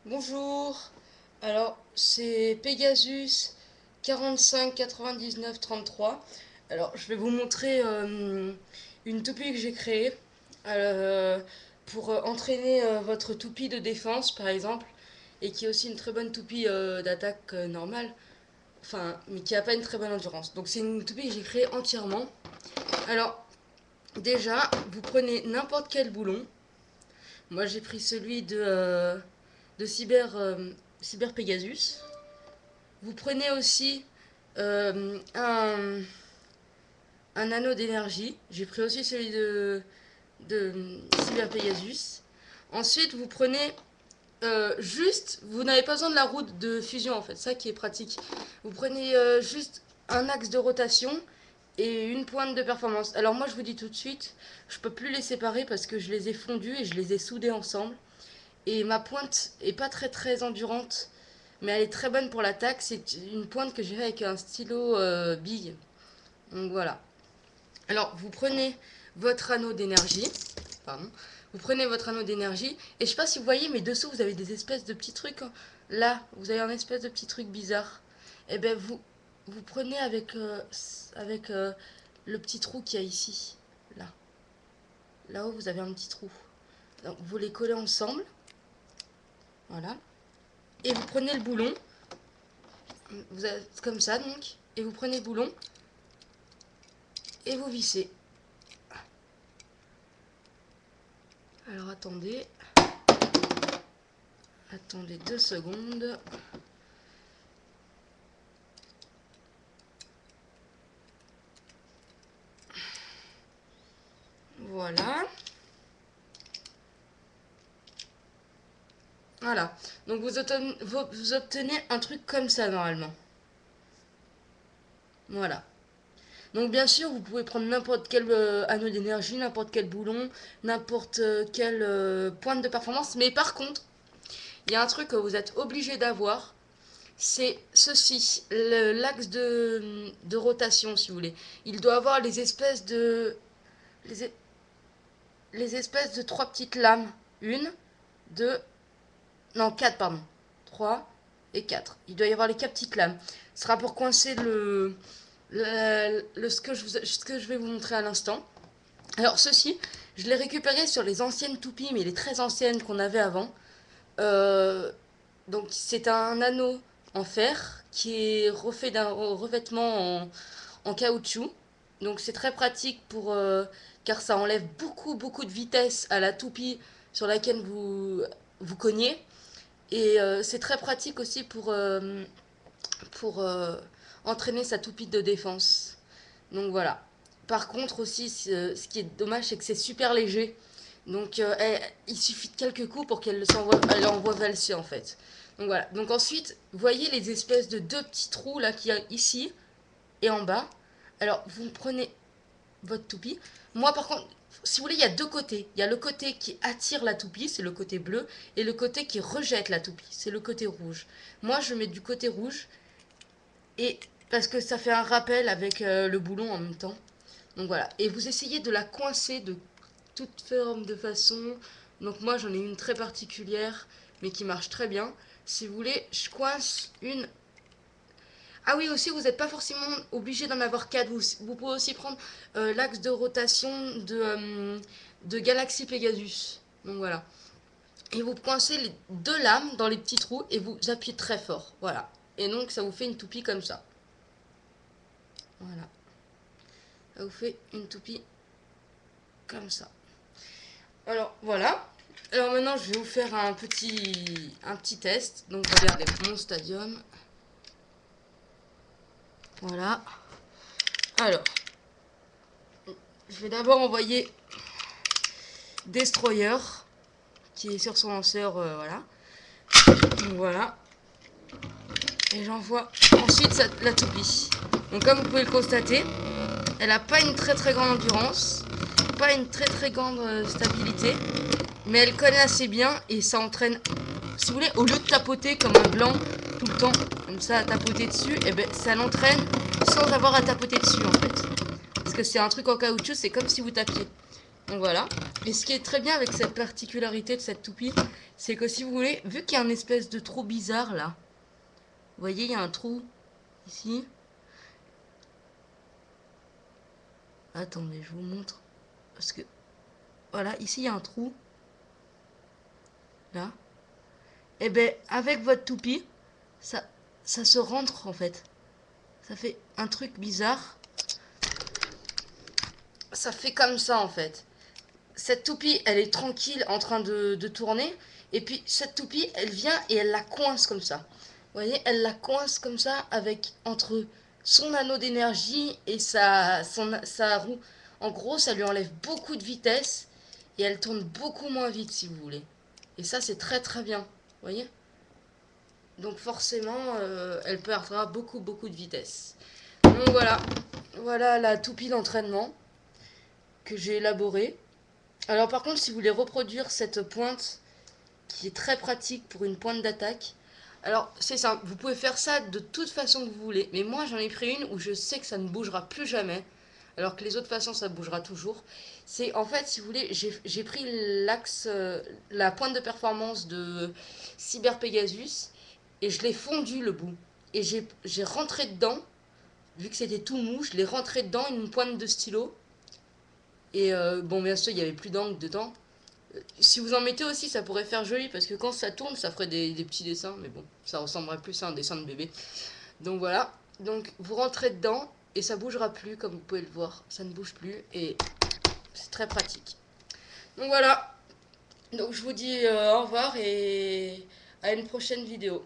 Bonjour, alors c'est Pegasus 45 99 33. Alors je vais vous montrer une toupie que j'ai créée euh, pour entraîner votre toupie de défense par exemple, et qui est aussi une très bonne toupie d'attaque normale, enfin mais qui n'a pas une très bonne endurance. Donc c'est une toupie que j'ai créée entièrement. Alors déjà vous prenez n'importe quel boulon. Moi j'ai pris celui de Cyber Pegasus. Vous prenez aussi euh, un, un anneau d'énergie. J'ai pris aussi celui de Cyber Pegasus. Ensuite, vous prenez juste, vous n'avez pas besoin de la roue de fusion en fait, ça qui est pratique. Vous prenez juste un axe de rotation et une pointe de performance. Alors moi je vous dis tout de suite, je peux plus les séparer parce que je les ai fondus et je les ai soudés ensemble. Et ma pointe est pas très endurante, mais elle est très bonne pour l'attaque. C'est une pointe que j'ai fait avec un stylo bille. Donc voilà. Alors vous prenez votre anneau d'énergie. Pardon. Vous prenez votre anneau d'énergie. Et je sais pas si vous voyez, mais dessous vous avez des espèces de petits trucs, hein. Là, vous avez un espèce de petit truc bizarre. Et ben vous prenez avec le petit trou qu'il y a ici. Là. Là-haut, vous avez un petit trou. Donc vous les collez ensemble. Voilà. Et vous prenez le boulon. Vous êtes comme ça donc. Et vous prenez le boulon et vous vissez. Alors attendez. Attendez 2 secondes. Voilà. Voilà. Donc vous obtenez un truc comme ça normalement. Voilà. Donc bien sûr, vous pouvez prendre n'importe quel anneau d'énergie, n'importe quel boulon, n'importe quelle pointe de performance. Mais par contre, il y a un truc que vous êtes obligé d'avoir. C'est ceci, l'axe de rotation si vous voulez. Il doit avoir les, les espèces de trois petites lames. Une, deux, non, quatre, pardon. Trois et quatre. Il doit y avoir les quatre petites lames. Ce sera pour coincer ce que je vais vous montrer à l'instant. Alors, ceci, je l'ai récupéré sur les anciennes toupies, mais les très anciennes qu'on avait avant. Euh, donc, c'est un anneau en fer qui est refait d'un revêtement en caoutchouc. Donc c'est très pratique car ça enlève beaucoup de vitesse à la toupie sur laquelle vous cognez. Et c'est très pratique aussi pour entraîner sa toupie de défense. Donc voilà. Par contre aussi, ce qui est dommage, c'est que c'est super léger. Donc il suffit de quelques coups pour elle envoie valser en fait. Donc voilà. Donc ensuite, voyez les espèces de deux petits trous là qu'il y a ici et en bas. Alors vous prenez votre toupie. Moi, par contre, si vous voulez, il y a deux côtés. Il y a le côté qui attire la toupie, c'est le côté bleu, et le côté qui rejette la toupie, c'est le côté rouge. Moi, je mets du côté rouge, et parce que ça fait un rappel avec le boulon en même temps. Donc voilà. Et vous essayez de la coincer de toute forme de façon. Donc moi, j'en ai une très particulière, mais qui marche très bien. Si vous voulez, je coince une. Ah oui, aussi, vous n'êtes pas forcément obligé d'en avoir 4. Vous pouvez aussi prendre l'axe de rotation de Galaxy Pegasus. Donc voilà. Et vous coincez les deux lames dans les petits trous et vous appuyez très fort. Voilà. Et donc, ça vous fait une toupie comme ça. Voilà. Ça vous fait une toupie comme ça. Alors, voilà. Alors maintenant, je vais vous faire un petit test. Donc, regardez, mon stadium. Voilà. Alors, je vais d'abord envoyer Destroyer qui est sur son lanceur, voilà. Donc voilà. Et j'envoie ensuite la toupie. Donc comme vous pouvez le constater, elle n'a pas une très grande endurance, pas une très grande stabilité, mais elle connaît assez bien et ça entraîne. Si vous voulez, au lieu de tapoter comme un blanc tout le temps, comme ça à tapoter dessus, et ben ça l'entraîne sans avoir à tapoter dessus en fait. Parce que c'est un truc en caoutchouc, c'est comme si vous tapiez. Donc voilà. Et ce qui est très bien avec cette particularité de cette toupie, c'est que si vous voulez, vu qu'il y a un espèce de trou bizarre là, vous voyez, il y a un trou ici. Attendez, je vous montre. Parce que, voilà, ici il y a un trou. Là. Et ben avec votre toupie, ça, ça se rentre en fait. Ça fait un truc bizarre. Ça fait comme ça en fait. Cette toupie, elle est tranquille en train de tourner. Et puis cette toupie, elle vient et elle la coince comme ça. Vous voyez, elle la coince comme ça avec entre son anneau d'énergie et sa roue. En gros, ça lui enlève beaucoup de vitesse et elle tourne beaucoup moins vite si vous voulez. Et ça, c'est très très bien. Vous voyez? Donc forcément, elle perdra beaucoup de vitesse. Donc voilà, voilà la toupie d'entraînement que j'ai élaborée. Alors par contre, si vous voulez reproduire cette pointe qui est très pratique pour une pointe d'attaque, alors c'est simple, vous pouvez faire ça de toute façon que vous voulez. Mais moi j'en ai pris une où je sais que ça ne bougera plus jamais, alors que les autres façons ça bougera toujours. C'est en fait, si vous voulez, j'ai pris l'axe, la pointe de performance de Cyber Pegasus et je l'ai fondu le bout. Et j'ai rentré dedans, vu que c'était tout mou, je l'ai rentré dedans une pointe de stylo. Et bon, bien sûr, il n'y avait plus d'angle dedans. Si vous en mettez aussi, ça pourrait faire joli parce que quand ça tourne, ça ferait des petits dessins. Mais bon, ça ressemblerait plus à un dessin de bébé. Donc voilà. Donc vous rentrez dedans et ça bougera plus, comme vous pouvez le voir. Ça ne bouge plus et c'est très pratique. Donc voilà. Donc je vous dis au revoir et à une prochaine vidéo.